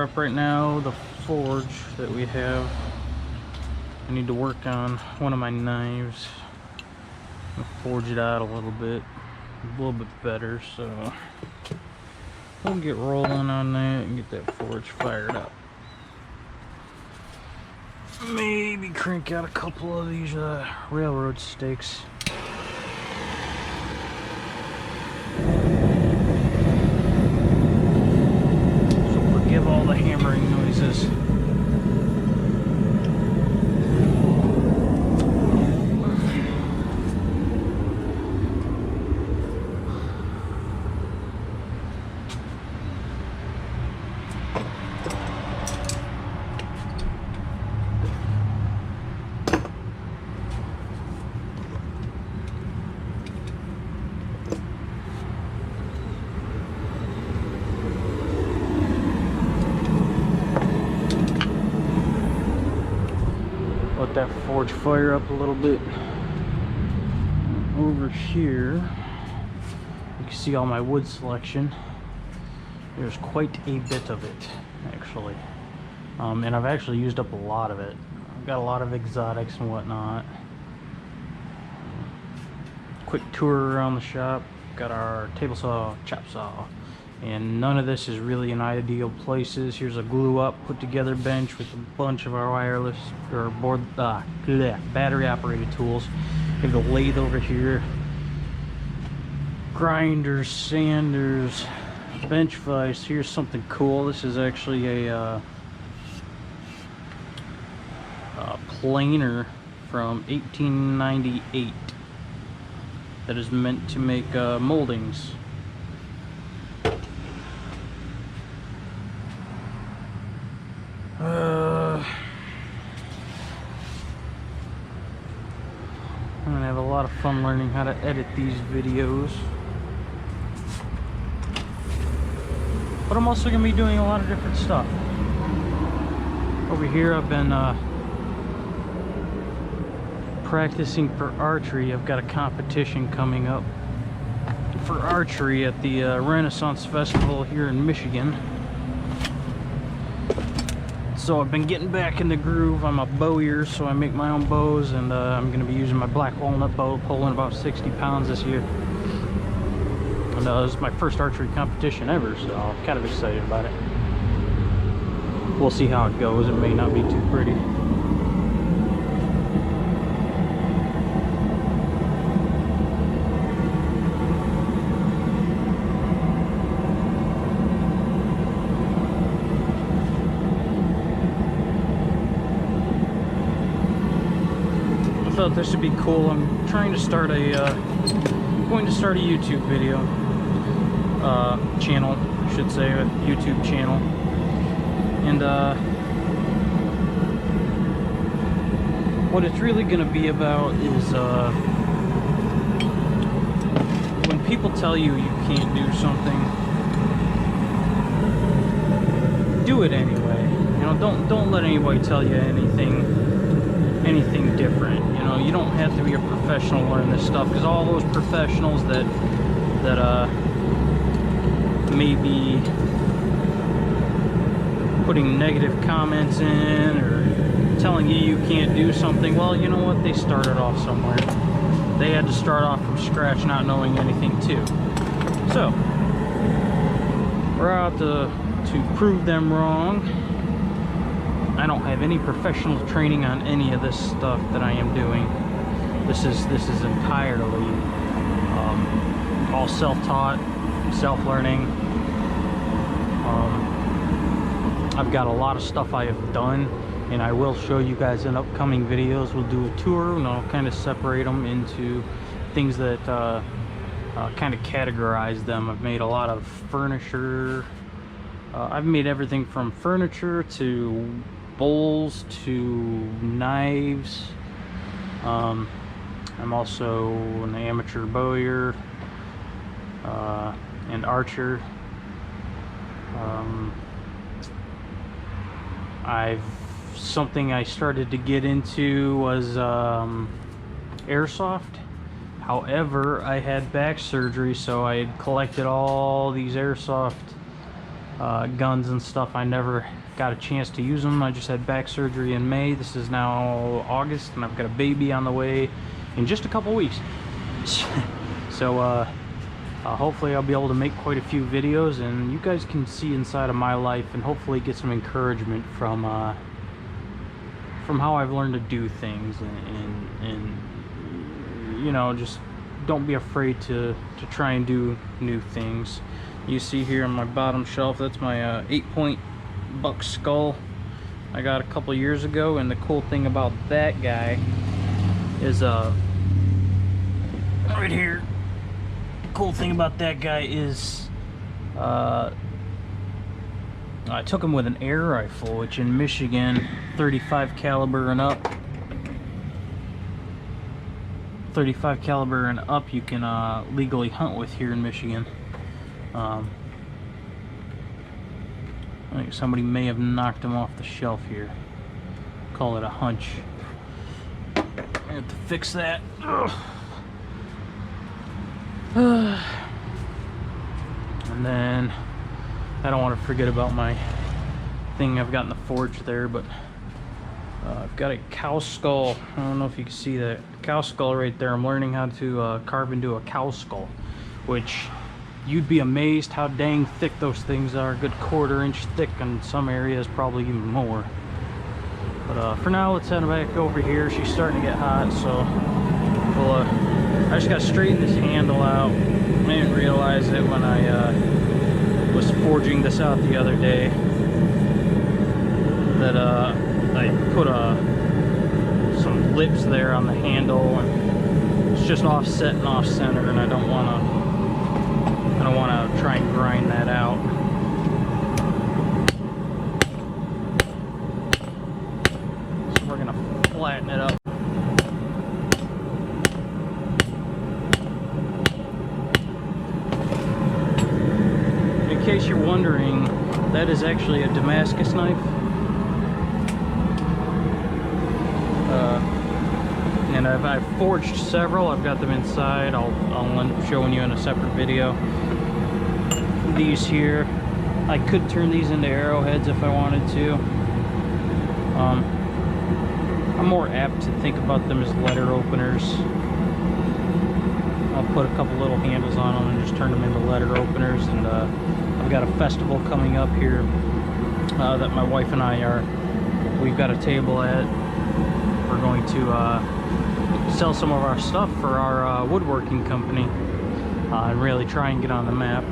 Up right now, the forge that we have. I need to work on one of my knives. I'll forge it out a little bit better, so we'll get rolling on that and get that forge fired up. Maybe crank out a couple of these railroad stakes. So forgive all the hammering noises. Let that forge fire up a little bit. Over here, you can see all my wood selection. There's quite a bit of it, actually. And I've actually used up a lot of it. I've got a lot of exotics and whatnot. Quick tour around the shop. Got our table saw, chop saw. And none of this is really in ideal places. Here's a glue up, put together bench with a bunch of our wireless or battery operated tools. We have the lathe over here. Grinders, sanders, bench vise. Here's something cool. This is actually a planer from 1898 that is meant to make moldings. I'm gonna have a lot of fun learning how to edit these videos, but I'm also gonna be doing a lot of different stuff. Over here I've been practicing for archery. I've got a competition coming up for archery at the Renaissance Festival here in Michigan. So I've been getting back in the groove. I'm a bowyer, so I make my own bows, and I'm going to be using my black walnut bow, pulling about 60 pounds this year. And this is my first archery competition ever, so I'm kind of excited about it. We'll see how it goes. It may not be too pretty. I thought this would be cool. I'm trying to start going to start a YouTube video channel, I should say, a YouTube channel. And what it's really going to be about is when people tell you you can't do something, do it anyway. You know, don't let anybody tell you anything different. You know, you don't have to be a professional to learn this stuff, because all those professionals that may be putting negative comments in or telling you you can't do something, well, you know what, they started off somewhere. They had to start off from scratch, not knowing anything too. So we're out to prove them wrong. I don't have any professional training on any of this stuff that I am doing. This is entirely all self-taught, self-learning. I've got a lot of stuff I have done, and I will show you guys in upcoming videos. We'll do a tour, and I'll kind of separate them into things that kind of categorize them. I've made a lot of furniture. I've made everything from furniture to bowls to knives. I'm also an amateur bowyer and archer. Something I started to get into was airsoft. However, I had back surgery, so I had collected all these airsoft guns and stuff. I never got a chance to use them. I just had back surgery in May. This is now August, and I've got a baby on the way in just a couple weeks. So hopefully I'll be able to make quite a few videos, and you guys can see inside of my life and hopefully get some encouragement from how I've learned to do things, and you know, just don't be afraid to try and do new things. You see here on my bottom shelf, that's my 8-point buck skull I got a couple years ago. And the cool thing about that guy is right here, the cool thing about that guy is I took him with an air rifle, which in Michigan, 35 caliber and up, 35 caliber and up, you can legally hunt with here in Michigan. I think somebody may have knocked him off the shelf here. Call it a hunch. I have to fix that. And then I don't want to forget about my thing I've got in the forge there, but I've got a cow skull. I don't know if you can see that cow skull right there. I'm learning how to carve into a cow skull, which you'd be amazed how dang thick those things are. A good 1/4 inch thick in some areas, probably even more. But for now, let's head back over here. She's starting to get hot, so we'll, I just got to straighten this handle out. I didn't realize it when I was forging this out the other day, that I put some lips there on the handle, and it's just offset and off center, and I don't want to try and grind that out. So we're gonna flatten it up. In case you're wondering, that is actually a Damascus knife. And I've forged several. I've got them inside. I'll end up showing you in a separate video. These here, I could turn these into arrowheads if I wanted to. I'm more apt to think about them as letter openers. I'll put a couple little handles on them and just turn them into letter openers. And I've got a festival coming up here that my wife and we've got a table at. We're going to sell some of our stuff for our woodworking company and really try and get on the map.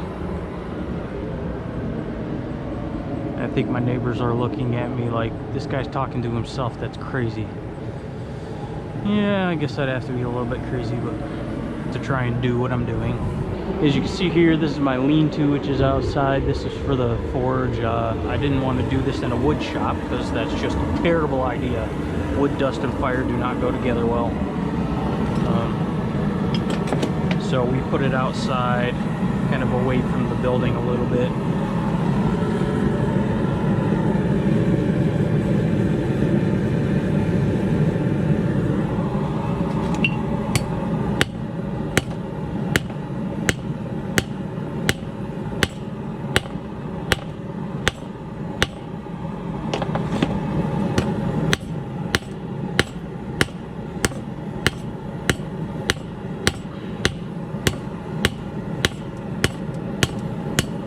I think my neighbors are looking at me like, this guy's talking to himself, that's crazy. Yeah, I guess I'd have to be a little bit crazy, but to try and do what I'm doing. As you can see here, this is my lean-to, which is outside. This is for the forge. I didn't want to do this in a wood shop because that's just a terrible idea. Wood, dust, and fire do not go together well. So we put it outside, kind of away from the building a little bit.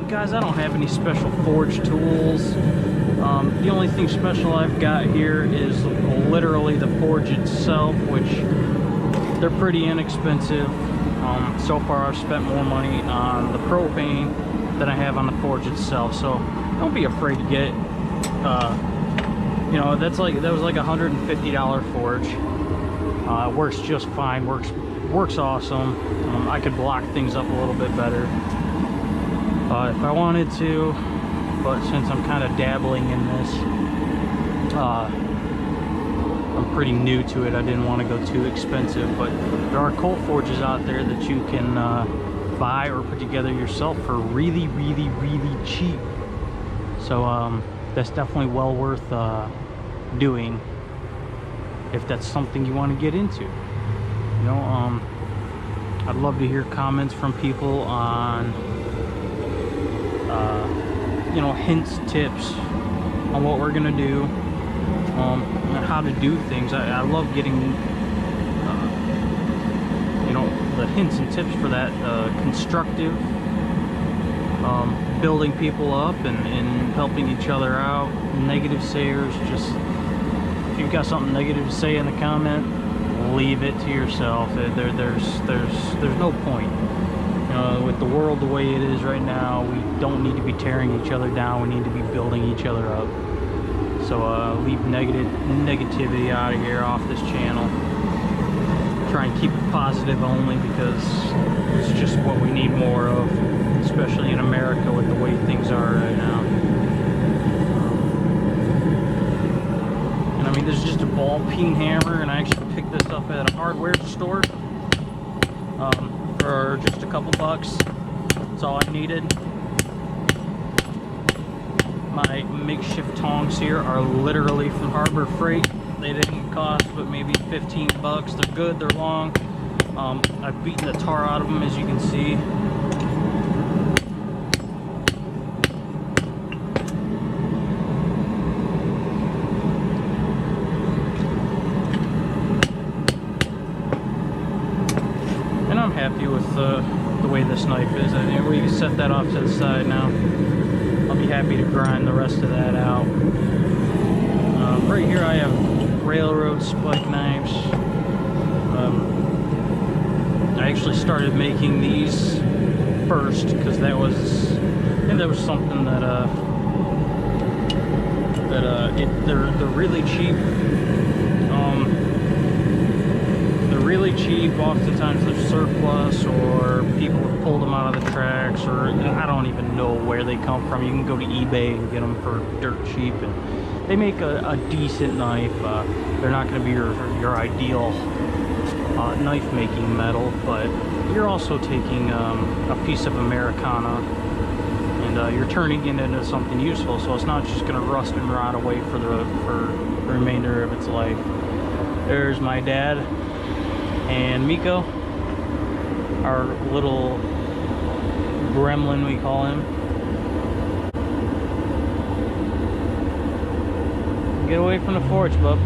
Guys, I don't have any special forge tools. The only thing special I've got here is literally the forge itself, which they're pretty inexpensive. So far I've spent more money on the propane than I have on the forge itself, so don't be afraid to get you know, that was like a $150 forge. It works just fine, works awesome. I could block things up a little bit better if I wanted to, but since I'm kind of dabbling in this, I'm pretty new to it. I didn't want to go too expensive, but there are coal forges out there that you can buy or put together yourself for really, really, really cheap. So that's definitely well worth doing if that's something you want to get into. You know, I'd love to hear comments from people on you know, hints, tips on what we're gonna do, and how to do things. I love getting, you know, the hints and tips for that, constructive, building people up and helping each other out. Negative sayers, just, if you've got something negative to say in the comment, leave it to yourself. There's no point. You know, with the world the way it is right now, we don't need to be tearing each other down. We need to be building each other up. So leave negativity out of here, off this channel. Try and keep it positive only, because it's just what we need more of, especially in America with the way things are right now. And I mean, there's just a ball peen hammer, and I actually picked this up at a hardware store for just a couple bucks. That's all I needed. My makeshift tongs here are literally from Harbor Freight. They didn't cost but maybe 15 bucks. They're good, they're long. I've beaten the tar out of them, as you can see. And I'm happy with the way this knife is. I mean, we can set that off to the side now. I'll be happy to grind the rest of that out. Right here I have railroad spike knives. I actually started making these first because I think that was something that they're really cheap. They're really cheap. Oftentimes they're surplus, or people have pulled them out of the tracks, or I don't even know where they come from. You can go to eBay and get them for dirt cheap, and they make a decent knife. They're not going to be your ideal knife making metal, but you're also taking a piece of Americana, and you're turning it into something useful, so it's not just going to rust and rot away for the remainder of its life. There's my dad and Miko, our little gremlin, we call him. Get away from the forge, bub.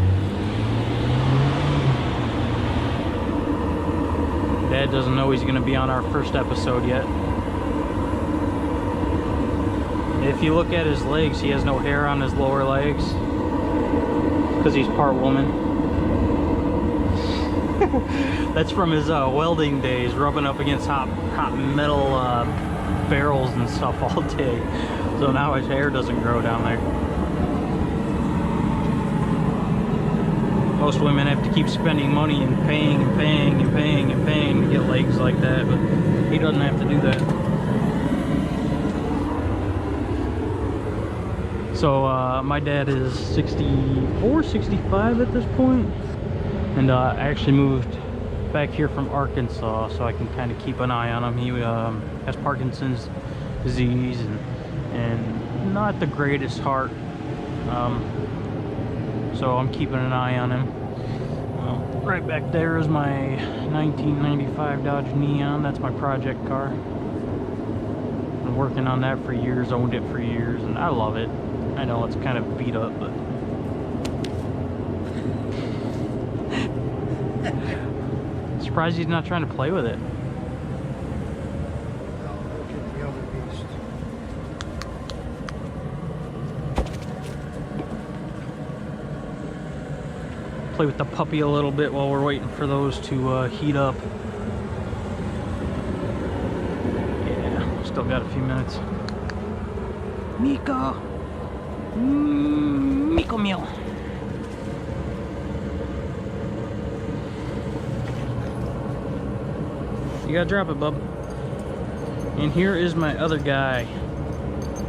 Dad doesn't know he's going to be on our first episode yet. If you look at his legs, he has no hair on his lower legs because he's part woman. That's from his welding days, rubbing up against hot metal barrels and stuff all day. So now his hair doesn't grow down there. Most women have to keep spending money and paying and paying and paying and paying to get legs like that, but he doesn't have to do that. So my dad is 64, 65 at this point, and I actually moved back here from Arkansas so I can kind of keep an eye on him. He has Parkinson's disease and not the greatest heart. So I'm keeping an eye on him. Right back there is my 1995 Dodge Neon. That's my project car. Been working on that for years, owned it for years, and I love it. I know it's kind of beat up, but surprised he's not trying to play with it. Play with the puppy a little bit while we're waiting for those to heat up. Yeah, still got a few minutes. Miko! Miko meal. You gotta drop it, bub. And here is my other guy.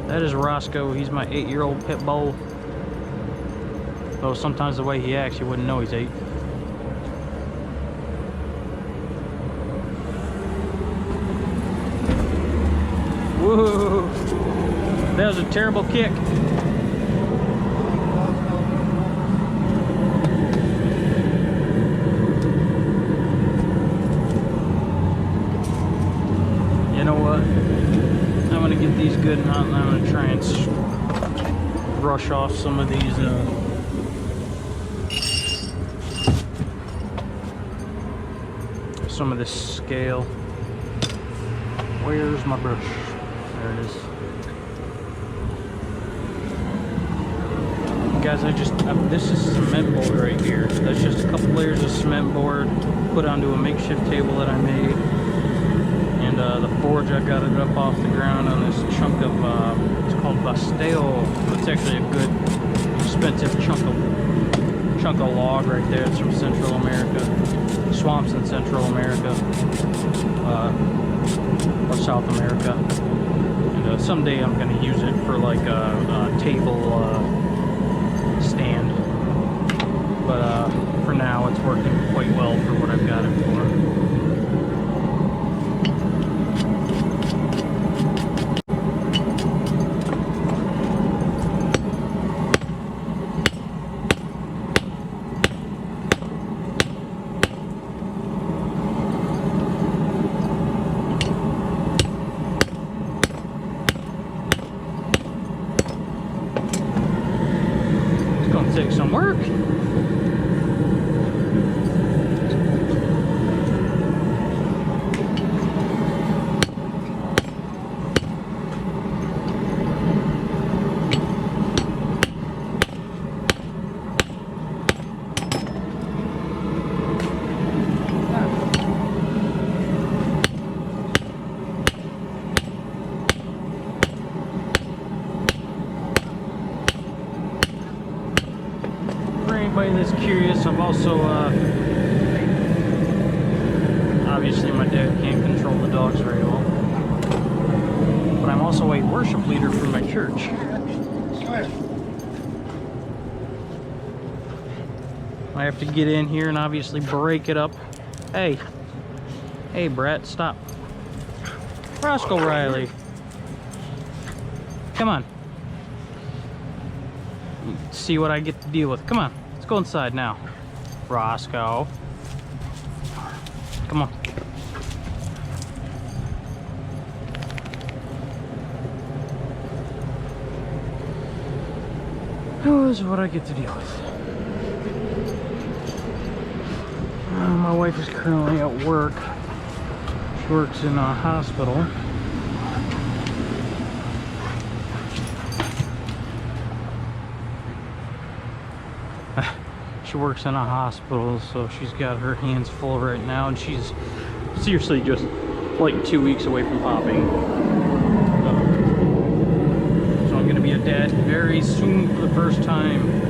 That is Roscoe. He's my 8-year-old pit bull. Though sometimes the way he acts, you wouldn't know he's 8. Whoa! That was a terrible kick. You know what? I'm gonna get the these good, and I'm gonna try and brush off some of these some of this scale. Where's my brush? There it is. Guys, this is cement board right here. That's just a couple layers of cement board put onto a makeshift table that I made. And the forge, I got it up off the ground on this chunk of, it's called Basteo. It's actually a good, expensive chunk of log right there. It's from Central America. Swamps in Central America. Or South America. And someday I'm going to use it for like a table stand. But for now it's working quite well for what I've got it for. Take some work. Anybody that's curious, I've also obviously my dad can't control the dogs very well, but I'm also a worship leader for my church. I have to get in here and obviously break it up. Hey Brett, stop. Roscoe Riley, come on. See what I get to deal with. Come on, let's go inside now. Roscoe, come on. Oh, this is what I get to deal with. My wife is currently at work. She works in a hospital. She works in a hospital, so she's got her hands full right now, and she's seriously just like 2 weeks away from popping. So I'm gonna be a dad very soon for the first time.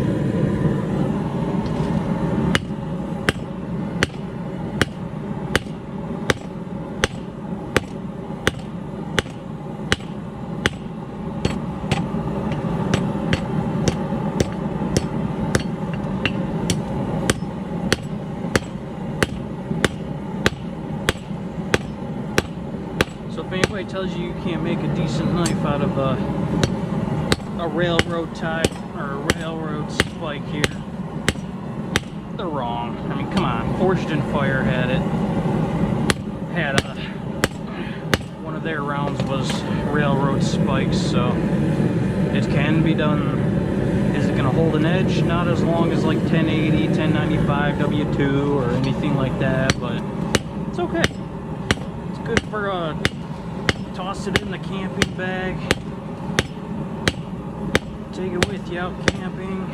So if anybody tells you you can't make a decent knife out of a railroad tie or a railroad spike here, they're wrong. I mean, come on. Forged in Fire had it. One of their rounds was railroad spikes, so it can be done. Is it going to hold an edge? Not as long as like 1080, 1095 W2 or anything like that, but it's okay. It's good for toss it in the camping bag, take it with you out camping.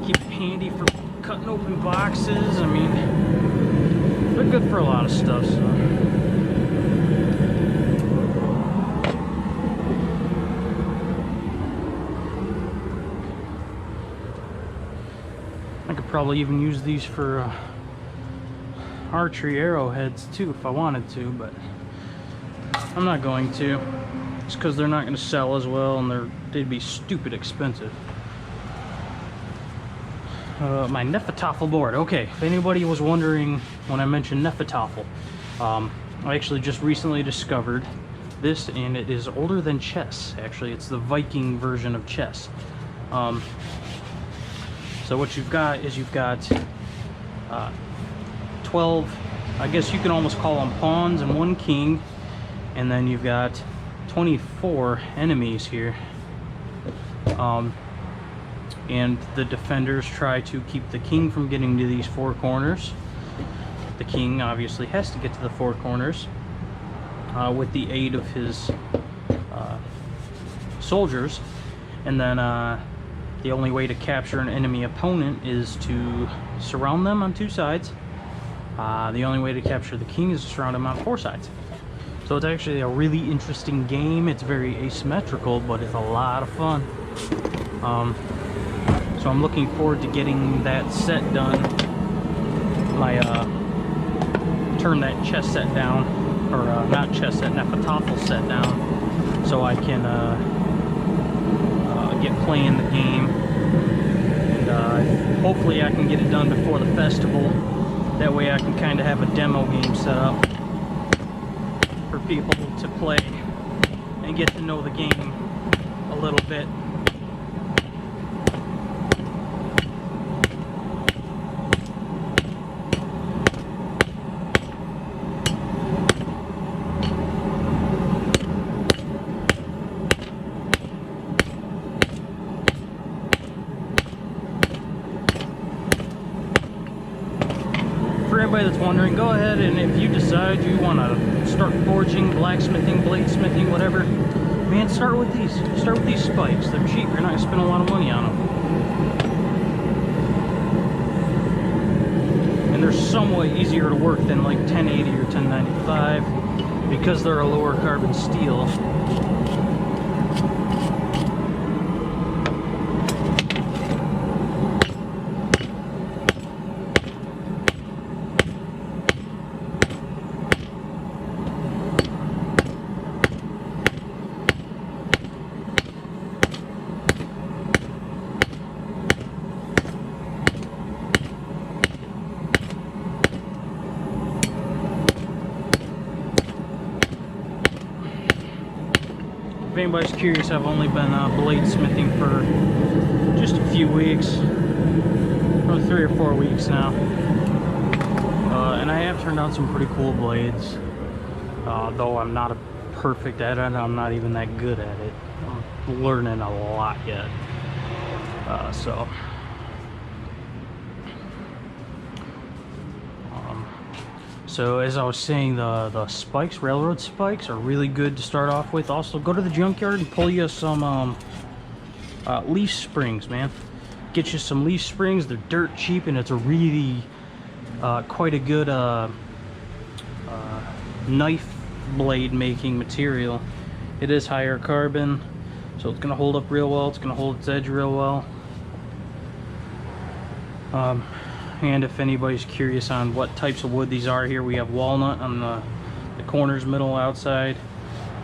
Keep it handy for cutting open boxes. I mean, they're good for a lot of stuff, so. I could probably even use these for archery arrowheads too if I wanted to, but I'm not going to. It's because they're not going to sell as well, and they'd be stupid expensive. My Nefertafel board. Okay, if anybody was wondering when I mentioned Nefertafel, I actually just recently discovered this, and it is older than chess. Actually, it's the Viking version of chess. So what you've got is 12, I guess you can almost call them pawns, and 1 king, and then you've got 24 enemies here. And the defenders try to keep the king from getting to these 4 corners. The king obviously has to get to the 4 corners with the aid of his soldiers, and then the only way to capture an enemy opponent is to surround them on 2 sides. The only way to capture the king is to surround him on 4 sides. So it's actually a really interesting game. It's very asymmetrical, but it's a lot of fun. So I'm looking forward to getting that set done. Turn that chess set down, or not chess set, Nefertafel set down, so I can get playing the game. And hopefully I can get it done before the festival. That way I can kind of have a demo game set up for people to play and get to know the game a little bit. For anybody that's wondering, go ahead, and if you decide you want to start forging, blacksmithing, bladesmithing, whatever, man, start with these. Start with these spikes. They're cheap. You're not going to spend a lot of money on them. And they're somewhat easier to work than like 1080 or 1095 because they're a lower carbon steel. If anybody's curious, I've only been bladesmithing for just a few weeks, probably 3 or 4 weeks now, and I have turned out some pretty cool blades, though I'm not perfect at it. I'm not even that good at it. I'm learning a lot yet, So as I was saying, the spikes, railroad spikes, are really good to start off with. Also, go to the junkyard and pull you some leaf springs, man. Get you some leaf springs. They're dirt cheap, and it's a really quite a good knife blade making material. It is higher carbon, so it's gonna hold up real well. It's gonna hold its edge real well. And if anybody's curious on what types of wood these are, here we have walnut on the corners, middle, outside,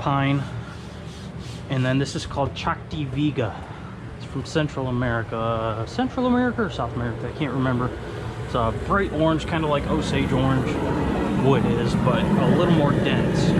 pine, and then this is called Chacti Viga. It's from Central America. Or South America, I can't remember. It's a bright orange, kind of like Osage orange wood is, but a little more dense.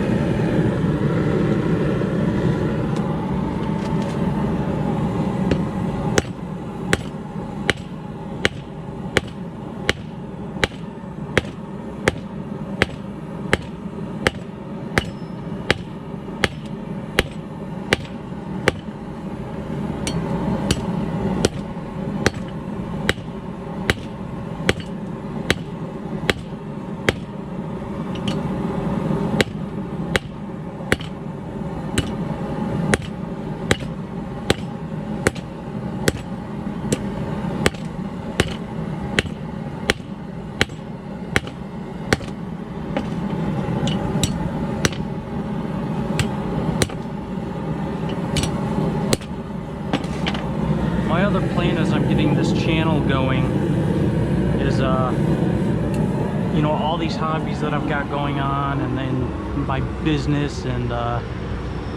My other plan as I'm getting this channel going is, you know, all these hobbies that I've got going on, and then my business, and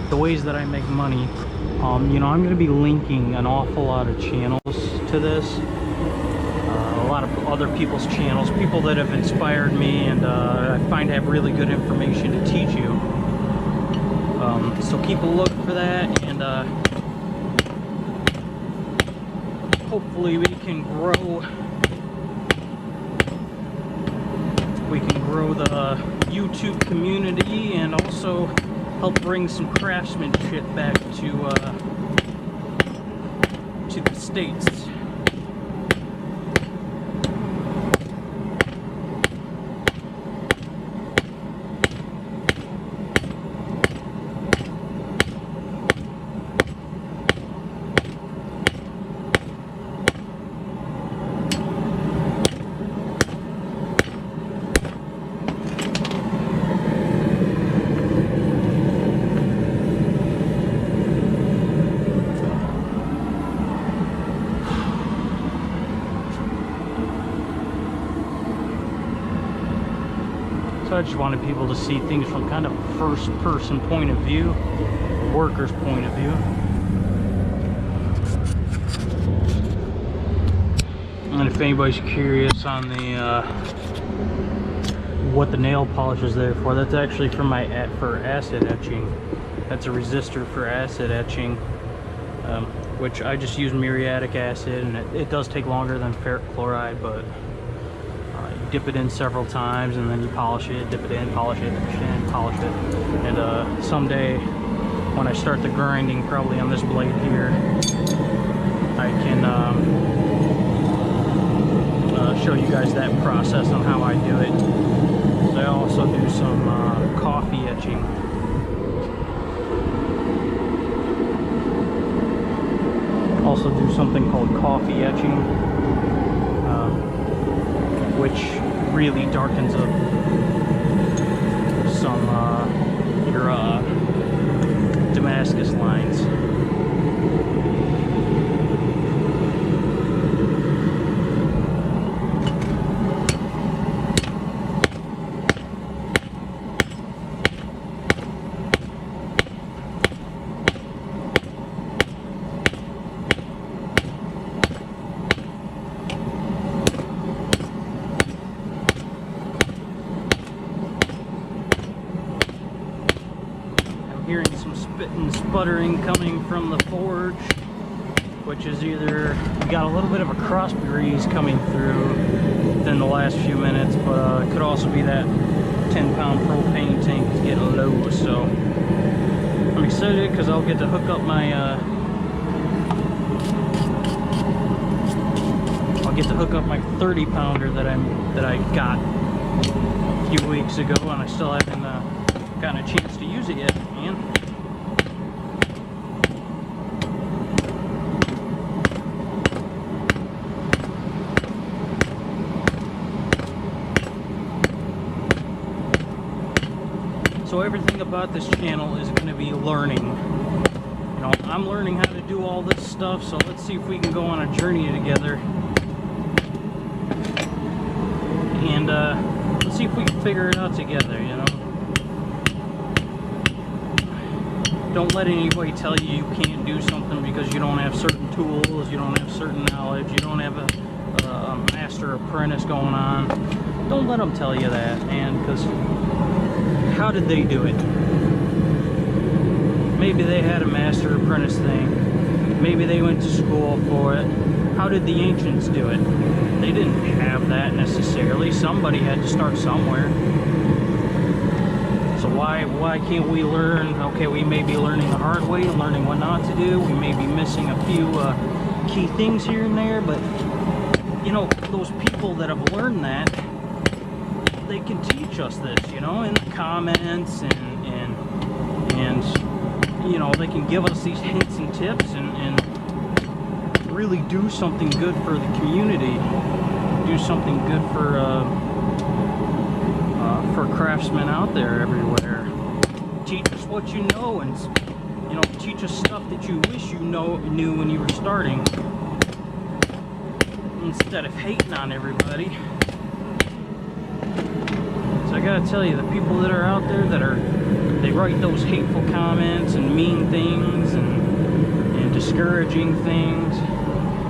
the ways that I make money. You know, I'm going to be linking an awful lot of channels to this. A lot of other people's channels, people that have inspired me and I find have really good information to teach you. So keep a look for that, and hopefully we can grow the YouTube community and also help bring some craftsmanship back to the States. So I just wanted people to see things from kind of a first-person point of view, a worker's point of view. And if anybody's curious on the what the nail polish is there for, that's actually for for acid etching. That's a resistor for acid etching, which I just use muriatic acid, and it does take longer than ferric chloride, but dip it in several times and then you polish it, dip it in, polish it, dip it in, polish it. And someday when I start the grinding, probably on this blade here, I can show you guys that process on how I do it. I also do some coffee etching. Also do something called coffee etching, which really darkens up some your Damascus lines. Hearing some spit and sputtering coming from the forge, which is either we got a little bit of a cross breeze coming through within the last few minutes, but it could also be that 10-pound propane tank is getting low. So I'm excited because I'll get to hook up my 30-pounder that I got a few weeks ago, and I still haven't gotten a chance to use it yet, man. So everything about this channel is going to be learning. You know, I'm learning how to do all this stuff, so let's see if we can go on a journey together. And let's see if we can figure it out together, you know. Don't let anybody tell you you can't do something because you don't have certain tools, you don't have certain knowledge, you don't have a master apprentice going on. Don't let them tell you that, man, because how did they do it? Maybe they had a master apprentice thing. Maybe they went to school for it. How did the ancients do it? They didn't have that necessarily. Somebody had to start somewhere. So why can't we learn? Okay, we may be learning the hard way and learning what not to do. We may be missing a few key things here and there, but you know, those people that have learned that, they can teach us this, you know, in the comments, and you know, they can give us these hints and tips and really do something good for the community, do something good for craftsmen out there everywhere. Teach us what you know, and you know, teach us stuff that you wish you knew when you were starting, instead of hating on everybody. So I gotta tell you, the people that are out there they write those hateful comments and mean things and discouraging things,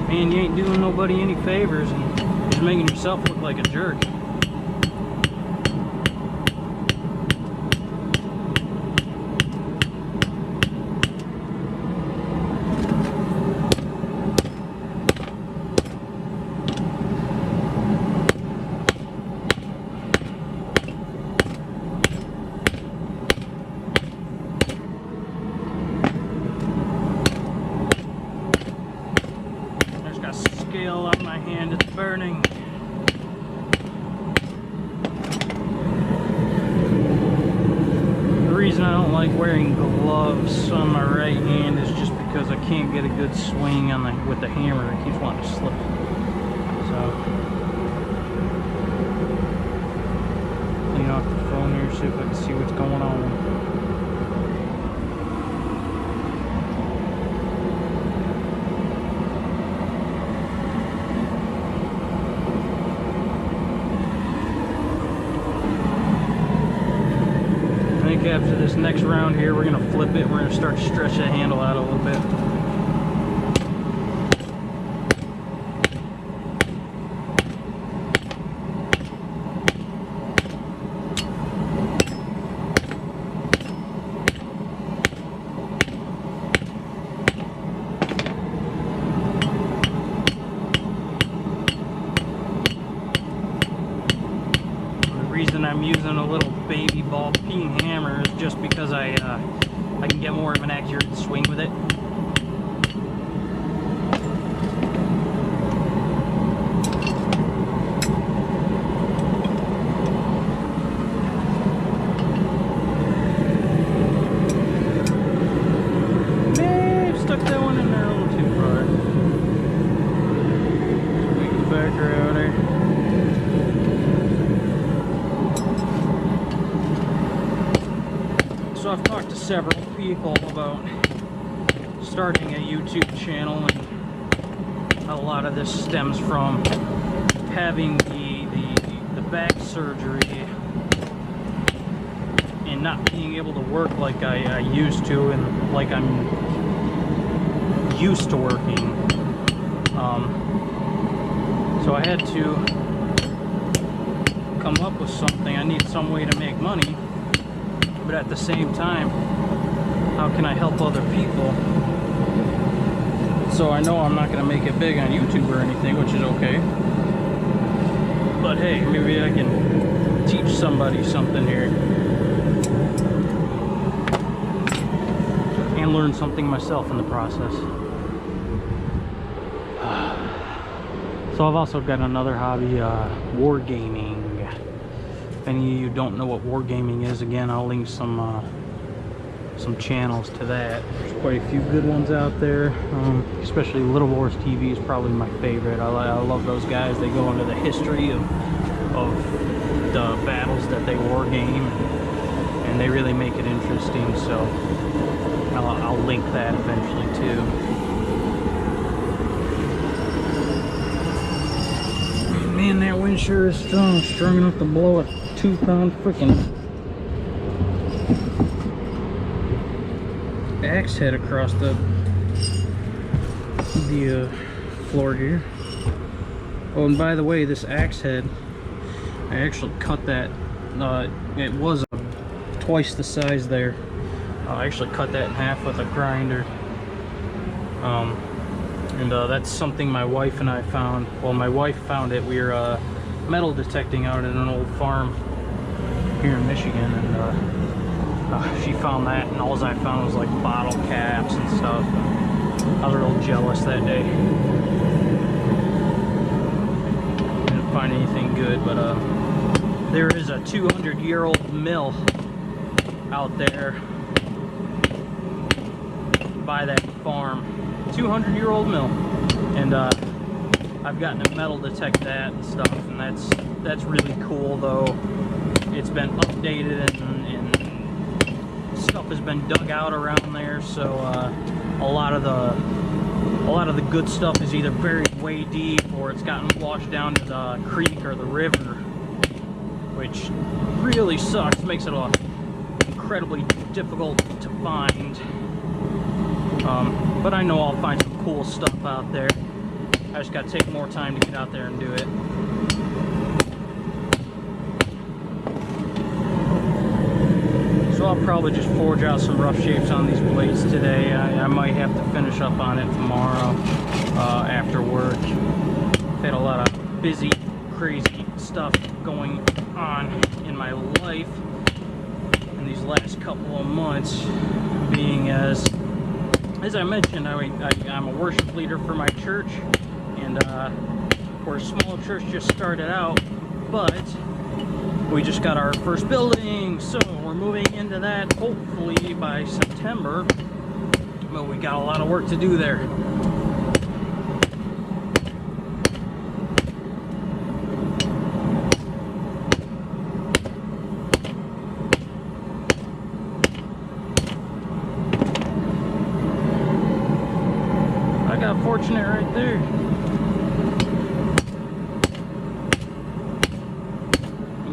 man, you ain't doing nobody any favors. And just making yourself look like a jerk. Scale on my hand, it's burning. The reason I don't like wearing gloves on my right hand is just because I can't get a good swing on with the hammer. It keeps wanting to slip. So, clean off the phone here, see if I can see what's going on. After this next round here, we're going to flip it. We're going to start to stretch the handle out a little bit. The reason I'm using a little baby ball peen hammer is just because I can get more of an accurate swing with it. Man, stuck that one in there a little too far. We can back her out there. So I've talked to several people about starting a YouTube channel, and a lot of this stems from having the back surgery and not being able to work like I used to, and like I'm used to working. So I had to come up with something. I need some way to make money. But at the same time, how can I help other people? So I know I'm not going to make it big on YouTube or anything, which is okay. But hey, maybe I can teach somebody something here. And learn something myself in the process. So I've also got another hobby, wargaming. If any of you don't know what wargaming is, again, I'll link some channels to that. There's quite a few good ones out there, especially Little Wars TV is probably my favorite. I love those guys. They go into the history of the battles that they wargame, and they really make it interesting. So I'll link that eventually too. Man, that wind sure is strong enough to blow a 2-pound freaking axe head across the floor here. Oh, and by the way, this axe head, I actually cut that. It was twice the size there. I actually cut that in half with a grinder. And that's something my wife and I found. Well, my wife found it. We were metal detecting out at an old farm here in Michigan, and she found that, and all I found was like bottle caps and stuff. I was real jealous that day. Didn't find anything good, but there is a 200-year-old mill out there by that farm. 200-year-old mill, and I've gotten to metal detect that and stuff, and that's really cool. Though it's been updated and stuff has been dug out around there, so a lot of the good stuff is either buried way deep or it's gotten washed down to the creek or the river, which really sucks. Makes it incredibly difficult to find. But I know I'll find some cool stuff out there. I just gotta take more time to get out there and do it. So I'll probably just forge out some rough shapes on these blades today. I might have to finish up on it tomorrow after work. I've had a lot of busy, crazy stuff going on in my life in these last couple of months, being as I mentioned, I'm a worship leader for my church, and we're a small church, just started out, but we just got our first building, so we're moving into that hopefully by September, but we got a lot of work to do there. I got fortunate right there.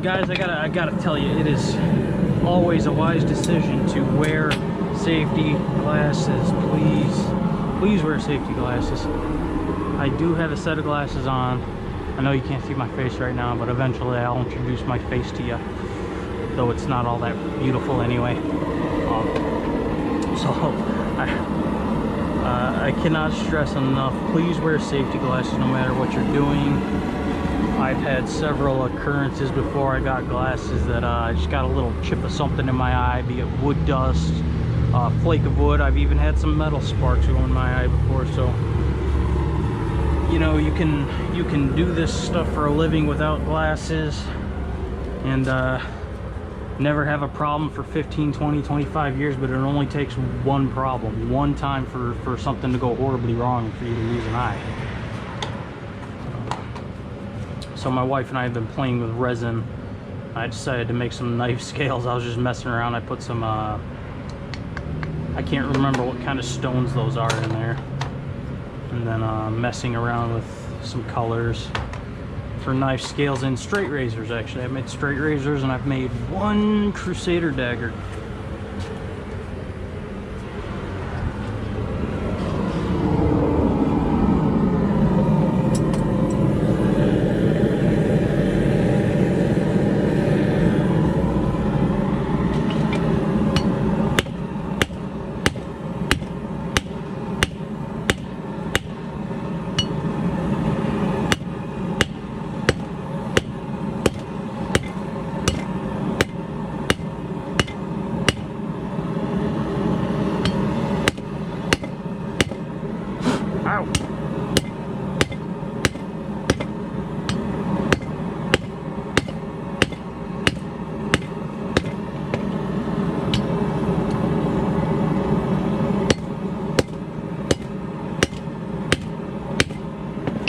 Guys, I gotta tell you, it is always a wise decision to wear safety glasses. Please wear safety glasses. I do have a set of glasses on. I know you can't see my face right now, but eventually I'll introduce my face to you, though it's not all that beautiful anyway. I cannot stress enough, please wear safety glasses no matter what you're doing. I've had several occurrences before I got glasses that I just got a little chip of something in my eye, be it wood dust, flake of wood. I've even had some metal sparks go in my eye before. So, you know, you can do this stuff for a living without glasses and never have a problem for 15, 20, 25 years, but it only takes one problem, one time for something to go horribly wrong and for you to lose an eye. So my wife and I have been playing with resin. I decided to make some knife scales. I was just messing around. I put some, I can't remember what kind of stones those are in there. And then messing around with some colors for knife scales and straight razors, actually. I've made straight razors and I've made one Crusader dagger.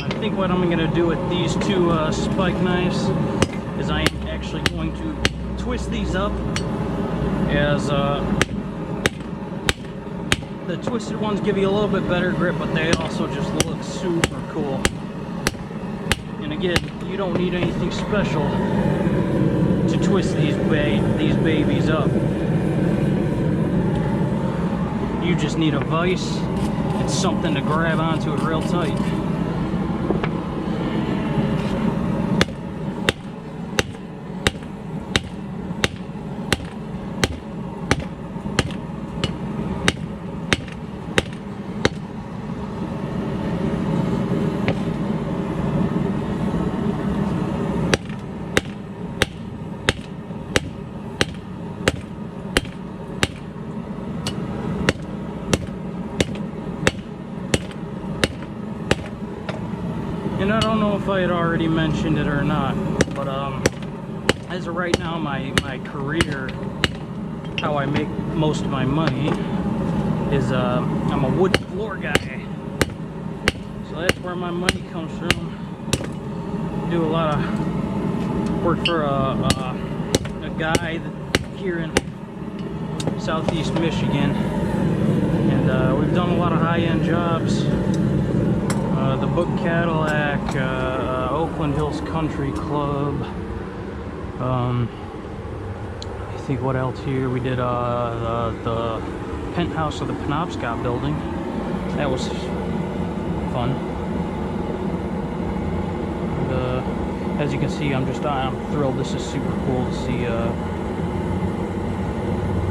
I think what I'm going to do with these two spike knives is I am actually going to twist these up, as the twisted ones give you a little bit better grip, but they also just look super cool. And again, you don't need anything special to twist these babies up. You just need a vise and something to grab onto it real tight. And I don't know if I had already mentioned it or not, but as of right now, my career, how I make most of my money, is I'm a wood floor guy. So that's where my money comes from. Do a lot of work for a guy here in Southeast Michigan, and we've done a lot of high-end jobs. The Book Cadillac, Oakland Hills Country Club. I think what else here? We did the penthouse of the Penobscot building. That was fun. As you can see, I'm thrilled. This is super cool to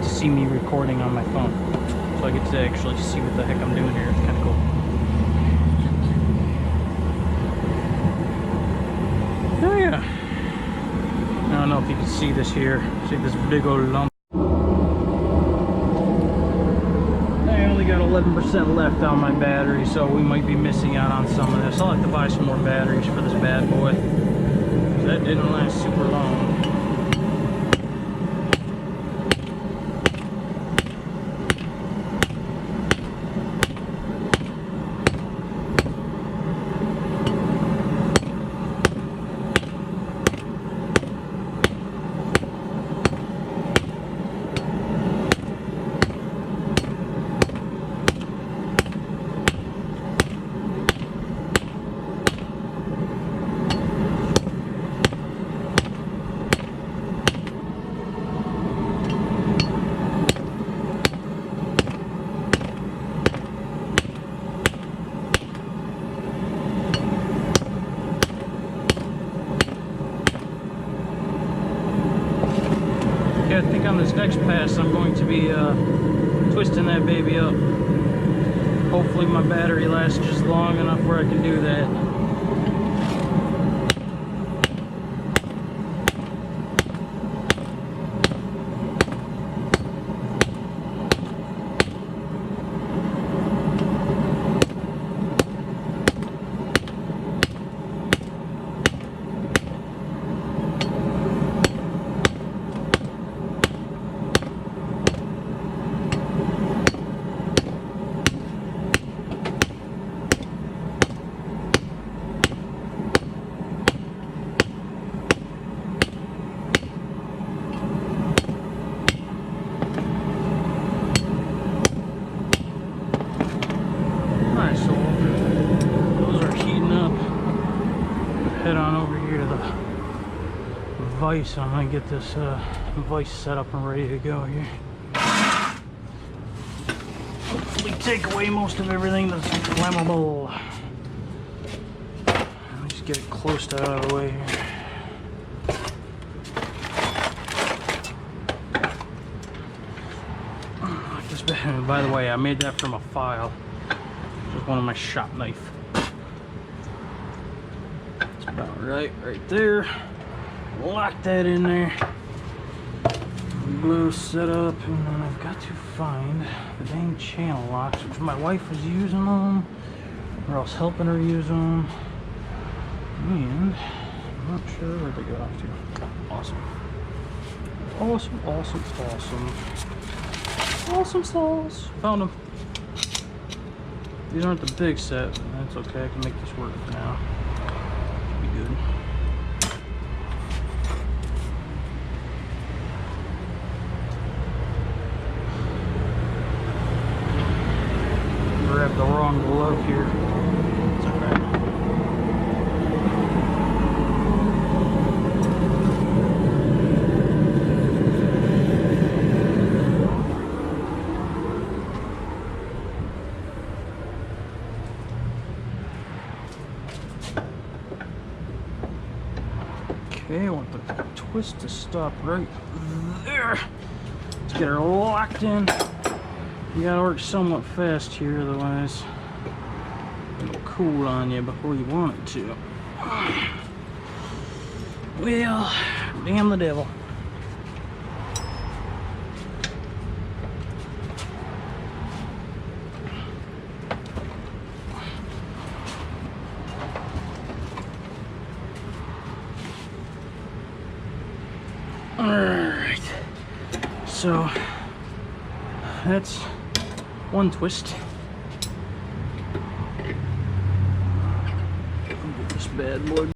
see me recording on my phone. So I get to actually see what the heck I'm doing here. It's kind of cool. Oh yeah. I don't know if you can see this here. See this big old lump. I only got 11% left on my battery, so we might be missing out on some of this. I'll have to buy some more batteries for this bad boy. That didn't last super long. I think on this next pass I'm going to be twisting that baby up. Hopefully my battery lasts just long enough where I can do that. Head on over here to the vise. I'm gonna get this vise set up and ready to go here. Hopefully take away most of everything that's flammable. Let me just get it close to out of the way here. By the way, I made that from a file. Just one of my shop knife. About right there. Lock that in there. Glue set up, and then I've got to find the dang channel locks, which my wife was using them, or else helping her use them, and I'm not sure where they got off to. Awesome. Awesome, awesome, awesome. Awesome sauce. Found them. These aren't the big set, but that's okay. I can make this work for now. Good. Grabbed the wrong glove here. It's okay. Okay, I want the twist to stop right there. Let's get her locked in. You gotta work somewhat fast here, otherwise it'll cool on you before you want it to. Well, damn the devil. Alright, so that's one twist. Get this bad boy